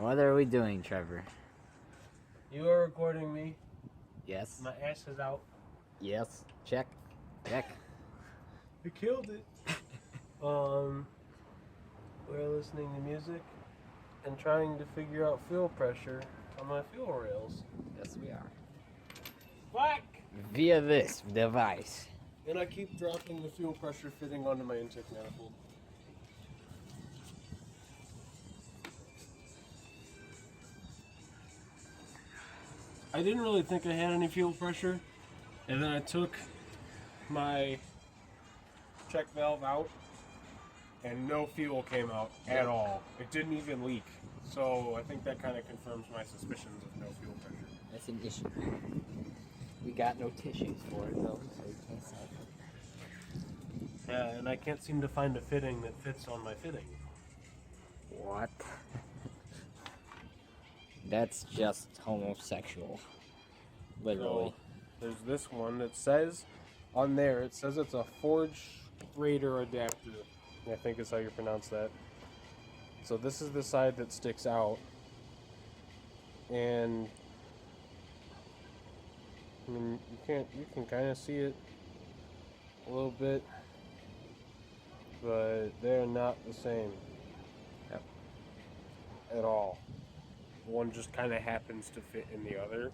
What are we doing, Trevor? You are recording me. Yes. My ass is out. Yes. Check. Check. You killed it. We're listening to music and trying to figure out fuel pressure on my fuel rails. Yes, we are. Whack! Via this device. And I keep dropping the fuel pressure fitting onto my intake manifold. I didn't really think I had any fuel pressure, and then I took my check valve out, and no fuel came out at all. It didn't even leak. So I think that kind of confirms my suspicions of no fuel pressure. That's an issue. We got no tissues for it though, so we can't say. Yeah, and I can't seem to find a fitting that fits on my fitting. What? That's just homosexual. Literally. So, there's this one that says on there, it says it's a forge raider adapter. I think is how you pronounce that. So this is the side that sticks out. And I mean, you can kind of see it a little bit, but they're not the same. Yep. At all. One just kind of happens to fit in the other,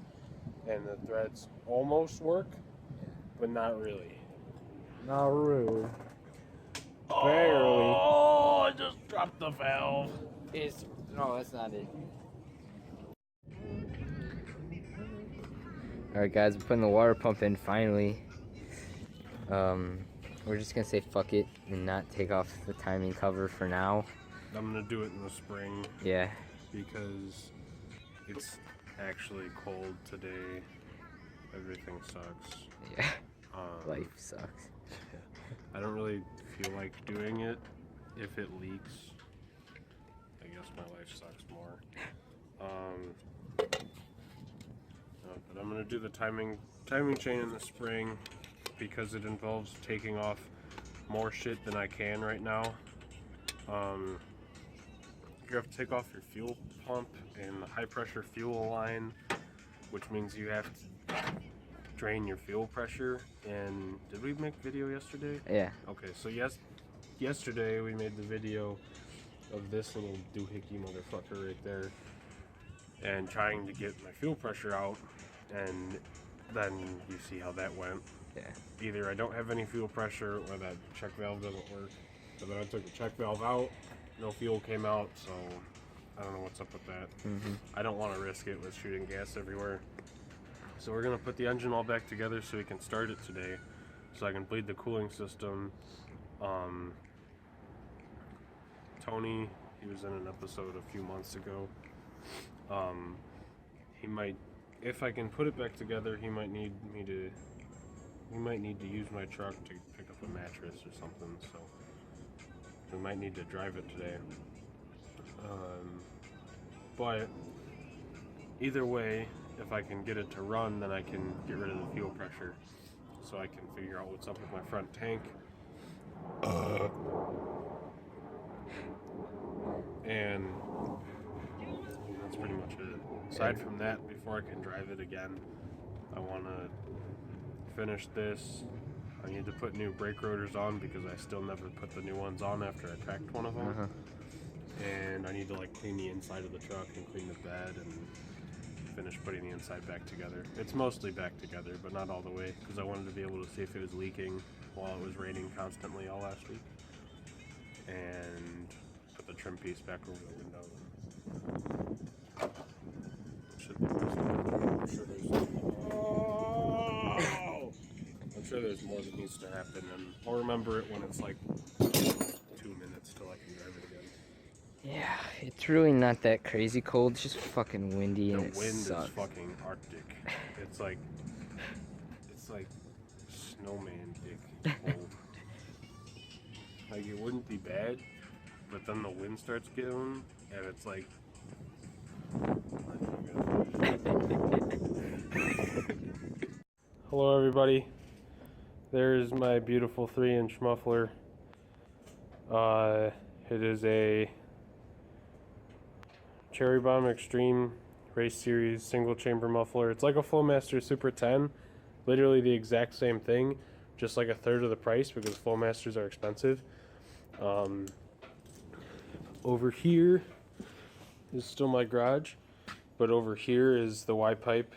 and the threads almost work, but not really. Not really. Barely. Oh, I just dropped the valve. No, that's not it. Alright guys, we're putting the water pump in finally. We're just gonna say fuck it and not take off the timing cover for now. I'm gonna do it in the spring. Yeah. Because it's actually cold today. Everything sucks. Yeah. Life sucks. I don't really feel like doing it if it leaks. I guess my life sucks more. But I'm gonna do the timing chain in the spring because it involves taking off more shit than I can right now. You have to take off your fuel pump and the high pressure fuel line, which means you have to drain your fuel pressure. And did we make video yesterday? Yeah. Okay, so yesterday we made the video of this little doohickey motherfucker right there and trying to get my fuel pressure out, and then you see how that went. Yeah. Either I don't have any fuel pressure or that check valve doesn't work. So then I took the check valve out, no fuel came out, so I don't know what's up with that. I don't want to risk it with shooting gas everywhere. So we're going to put the engine all back together so we can start it today, so I can bleed the cooling system. Tony, he was in an episode a few months ago. He might, if I can put it back together, he might need to use my truck to pick up a mattress or something, so we might need to drive it today. But either way, if I can get it to run, then I can get rid of the fuel pressure, so I can figure out what's up with my front tank. And that's pretty much it. Aside from that, before I can drive it again, I want to finish this. I need to put new brake rotors on because I still never put the new ones on after I cracked one of them. And I need to clean the inside of the truck and clean the bed and finish putting the inside back together. It's mostly back together, but not all the way, because I wanted to be able to see if it was leaking while it was raining constantly all last week. And put the trim piece back over the window. I'm sure there's more that needs to happen, and I'll remember it when it's 2 minutes till I can drive it again. Yeah, it's really not that crazy cold. It's just fucking windy and it The wind sucks. is fucking Arctic. It's like snowman dick cold. It wouldn't be bad, but then the wind starts going, and it's like. Hello, everybody. There's my beautiful 3-inch muffler. It is a Cherry Bomb Extreme Race Series single chamber muffler. It's like a Flowmaster Super 10, literally the exact same thing, just like a third of the price because Flowmasters are expensive. Over here is still my garage, but over here is the Y pipe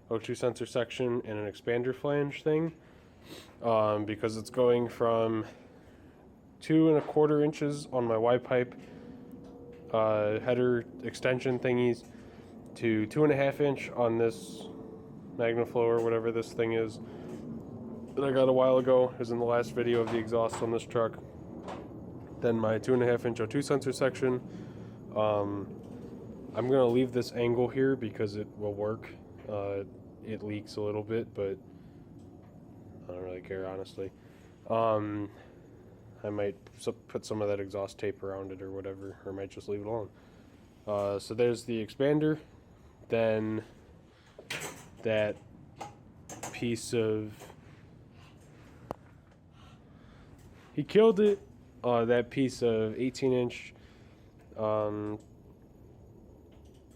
O2 sensor section and an expander flange thing, because it's going from 2¼ inches on my Y pipe header extension thingies to 2½ inch on this MagnaFlow or whatever this thing is that I got a while ago. It was in the last video of the exhaust on this truck. Then my 2½ inch O2 sensor section. I'm gonna leave this angle here because it will work. It leaks a little bit, but I don't really care, honestly. I might put some of that exhaust tape around it or whatever, or I might just leave it alone. So there's the expander. Then that piece of... He killed it. That piece of 18-inch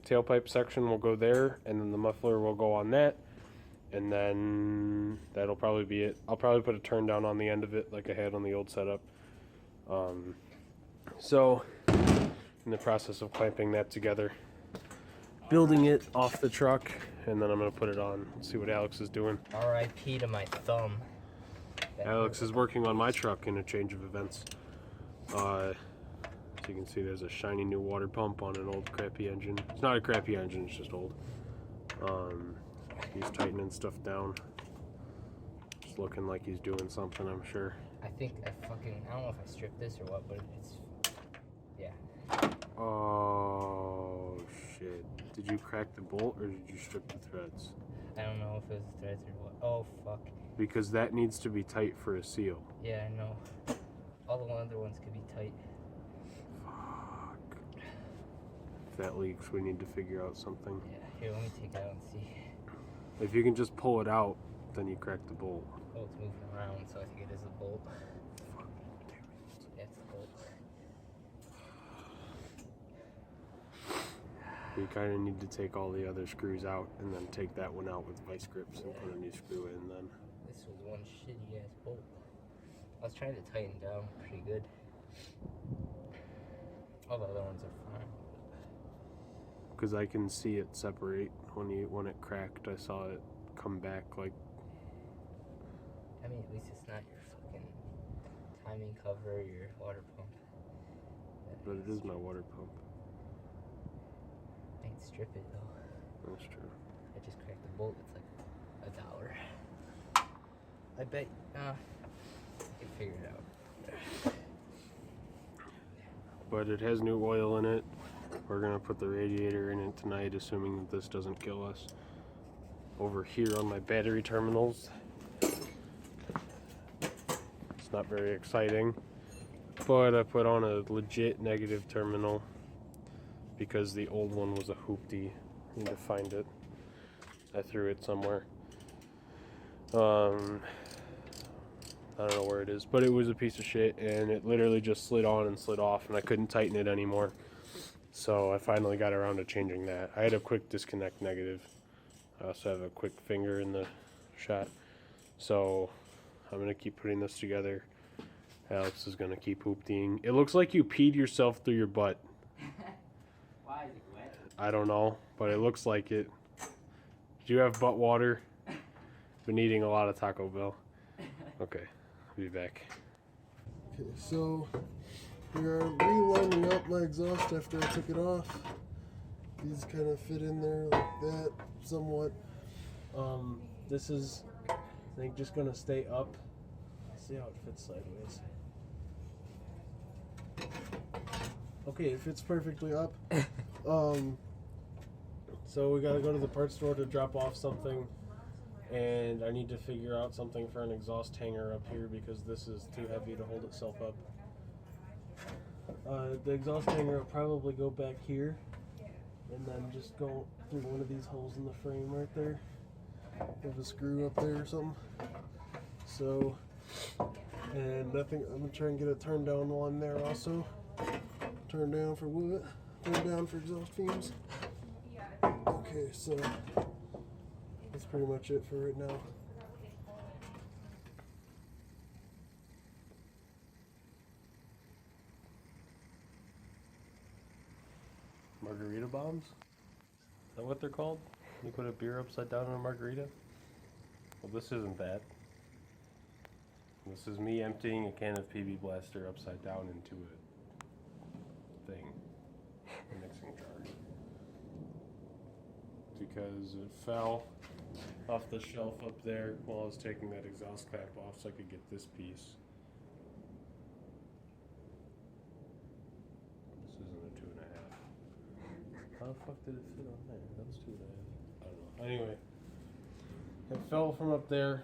tailpipe section will go there, and then the muffler will go on that, and then that'll probably be it. I'll probably put a turn down on the end of it like I had on the old setup. So in the process of clamping that together, building it off the truck, and then I'm gonna put it on. See what Alex is doing. R.I.P. to my thumb. Alex is working on my truck in a change of events. As you can see, there's a shiny new water pump on an old crappy engine. It's not a crappy engine, it's just old. He's tightening stuff down. It's looking like he's doing something, I'm sure. I think I don't know if I stripped this or what, but it's, yeah. Oh, shit. Did you crack the bolt or did you strip the threads? I don't know if it was threads or what. Oh, fuck. Because that needs to be tight for a seal. Yeah, I know. All the other ones could be tight. Fuck. If that leaks, we need to figure out something. Yeah, here, let me take it out and see. If you can just pull it out, then you crack the bolt. Oh, it's moving around, so I think it is a bolt. Fuck, damn it. Yeah, it's a bolt. We kind of need to take all the other screws out and then take that one out with vice grips and put a new screw in then. This was one shitty ass bolt. I was trying to tighten down pretty good. All the other ones are fine. Because I can see it separate when it cracked. I saw it come back like. I mean, at least it's not your fucking timing cover, your water pump. But it is my water pump. I can strip it though. That's true. I just cracked the bolt. It's like $1. I bet. I can figure it out. But it has new oil in it. We're gonna put the radiator in it tonight, assuming that this doesn't kill us. Over here on my battery terminals, it's not very exciting, but I put on a legit negative terminal because the old one was a hoopty. I need to find it. I threw it somewhere. I don't know where it is, but it was a piece of shit, and it literally just slid on and slid off, and I couldn't tighten it anymore. So I finally got around to changing that. I had a quick disconnect negative. I also have a quick finger in the shot. So I'm going to keep putting this together. Alex is going to keep hooptying. It looks like you peed yourself through your butt. Why is it wet? I don't know, but it looks like it. Do you have butt water? Been eating a lot of Taco Bell. Okay, I'll be back. Okay, so we are relining up my exhaust after I took it off. These kind of fit in there like that, somewhat. This is, I think, just gonna stay up. See how it fits sideways. Okay, it fits perfectly up. So we gotta go to the parts store to drop off something, and I need to figure out something for an exhaust hanger up here because this is too heavy to hold itself up. The exhaust hanger will probably go back here and then just go through one of these holes in the frame right there. Have a screw up there or something. So, and I think I'm gonna try and get a turn down one there also. Turn down for what? turn down for exhaust fumes. Okay, so that's pretty much it for right now. Margarita bombs? Is that what they're called? You put a beer upside down in a margarita? Well, this isn't that. This is me emptying a can of PB Blaster upside down into a thing, a mixing jar. Because it fell off the shelf up there while I was taking that exhaust cap off so I could get this piece. This isn't a 2.5. How the fuck did it fit on there? That was 2.5. I don't know. Anyway, it fell from up there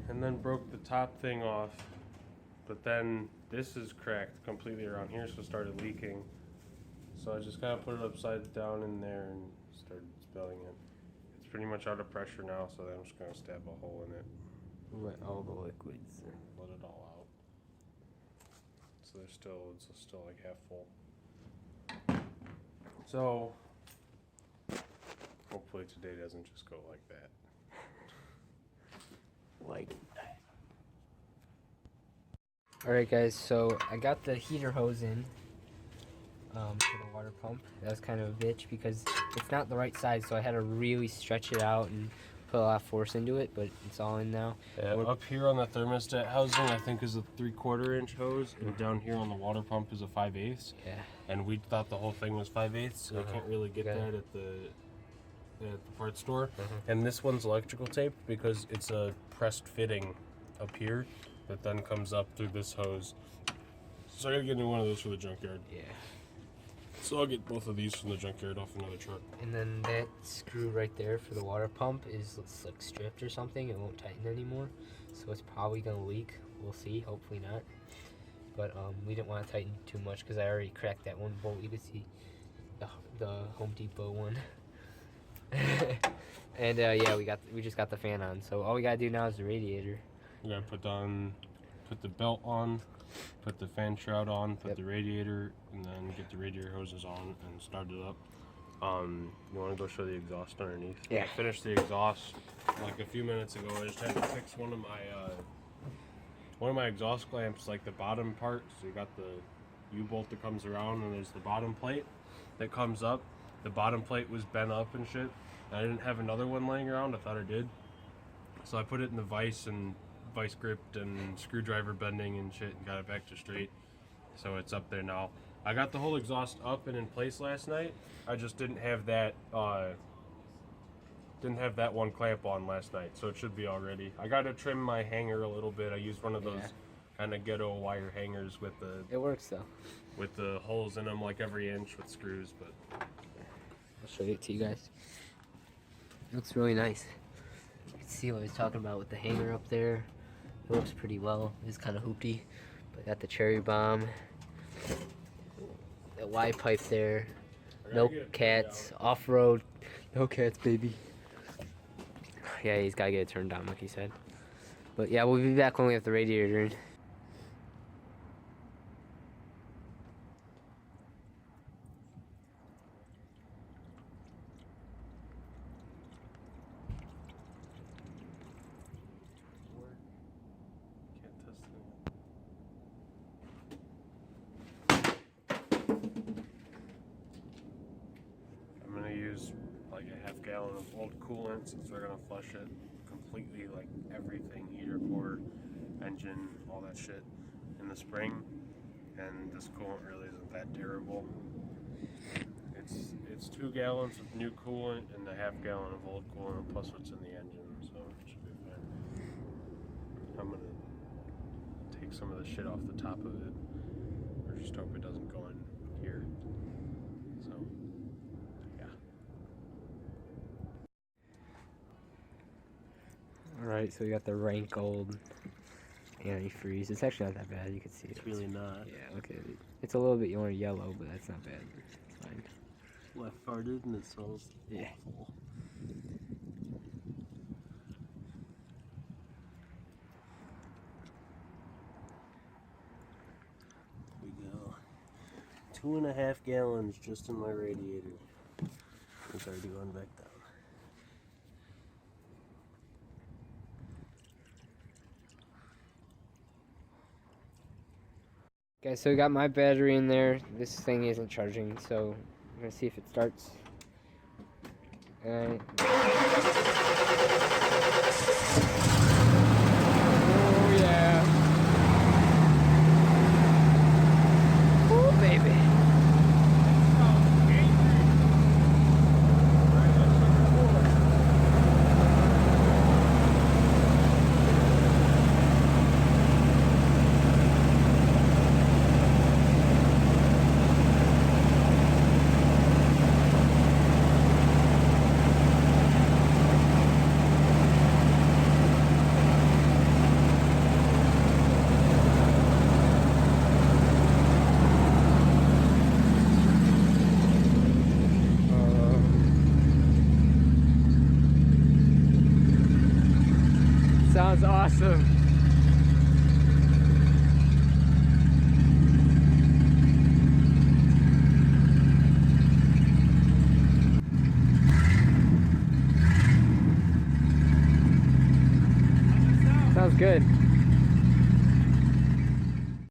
and then broke the top thing off. But then this is cracked completely around here, so it started leaking. So I just kind of put it upside down in there and started spilling it. It's pretty much out of pressure now, so I'm just going to stab a hole in it. Let all the liquids. Let it all out. So it's still like half full. So hopefully today doesn't just go like that. Like that. Alright guys, so I got the heater hose in for the water pump. That was kind of a bitch because it's not the right size, so I had to really stretch it out and put a lot of force into it, but it's all in now. Yeah, up here on the thermostat housing I think is a 3/4 inch hose, and down here on the water pump is a 5/8. Yeah. And we thought the whole thing was 5/8, so I can't really get that at the parts store. And this one's electrical taped because it's a pressed fitting up here that then comes up through this hose. So I gotta get a new one of those for the junkyard. Yeah. So I'll get both of these from the junkyard off another truck. And then that screw right there for the water pump is like stripped or something. It won't tighten anymore, so it's probably gonna leak. We'll see. Hopefully not. But we didn't want to tighten too much because I already cracked that one bolt. You can see the Home Depot one. And yeah, we just got the fan on. So all we gotta do now is the radiator. We gotta put the belt on, put the fan shroud on, put the radiator, and then get the radiator hoses on and start it up. You want to go show the exhaust underneath? Yeah. I finished the exhaust like a few minutes ago. I just had to fix one of my exhaust clamps, like the bottom part. So you got the U-bolt that comes around, and there's the bottom plate that comes up. The bottom plate was bent up and shit. And I didn't have another one laying around. I thought I did. So I put it in the vice grip and screwdriver bending and shit and got it back to straight. So it's up there now. I got the whole exhaust up and in place last night. I just didn't have that one clamp on last night, so it should be all ready. I got to trim my hanger a little bit. I used one of those kind of ghetto wire hangers with the It works though. with the holes in them like every inch with screws, but I'll show it to you guys. It looks really nice. You can see what I was talking about with the hanger up there. It looks pretty well. It's kind of hoopty, but got the cherry bomb, the Y pipe there. No cats, off-road, no cats, baby. Yeah, he's gotta get it turned down, like he said. But yeah, we'll be back when we have the radiator in. I'm gonna use like a half gallon of old coolant since we're gonna flush it completely, like everything, heater, core, engine, all that shit in the spring. And this coolant really isn't that terrible. It's 2 gallons of new coolant and a half gallon of old coolant plus what's in the engine, so it should be fine. I'm gonna take some of the shit off the top of it, or just hope it doesn't go in here. So yeah. Alright, so we got the rank old antifreeze. It's actually not that bad, you can see it. It's really not. Yeah, look at it. It's a little bit more yellow, but that's not bad. It's fine. Left farted and it smells awful. We go. 2.5 gallons just in my radiator. It's already going back down. Okay, so we got my battery in there. This thing isn't charging, so I'm gonna see if it starts. Oh yeah. Oh baby. Sounds awesome. Sounds good.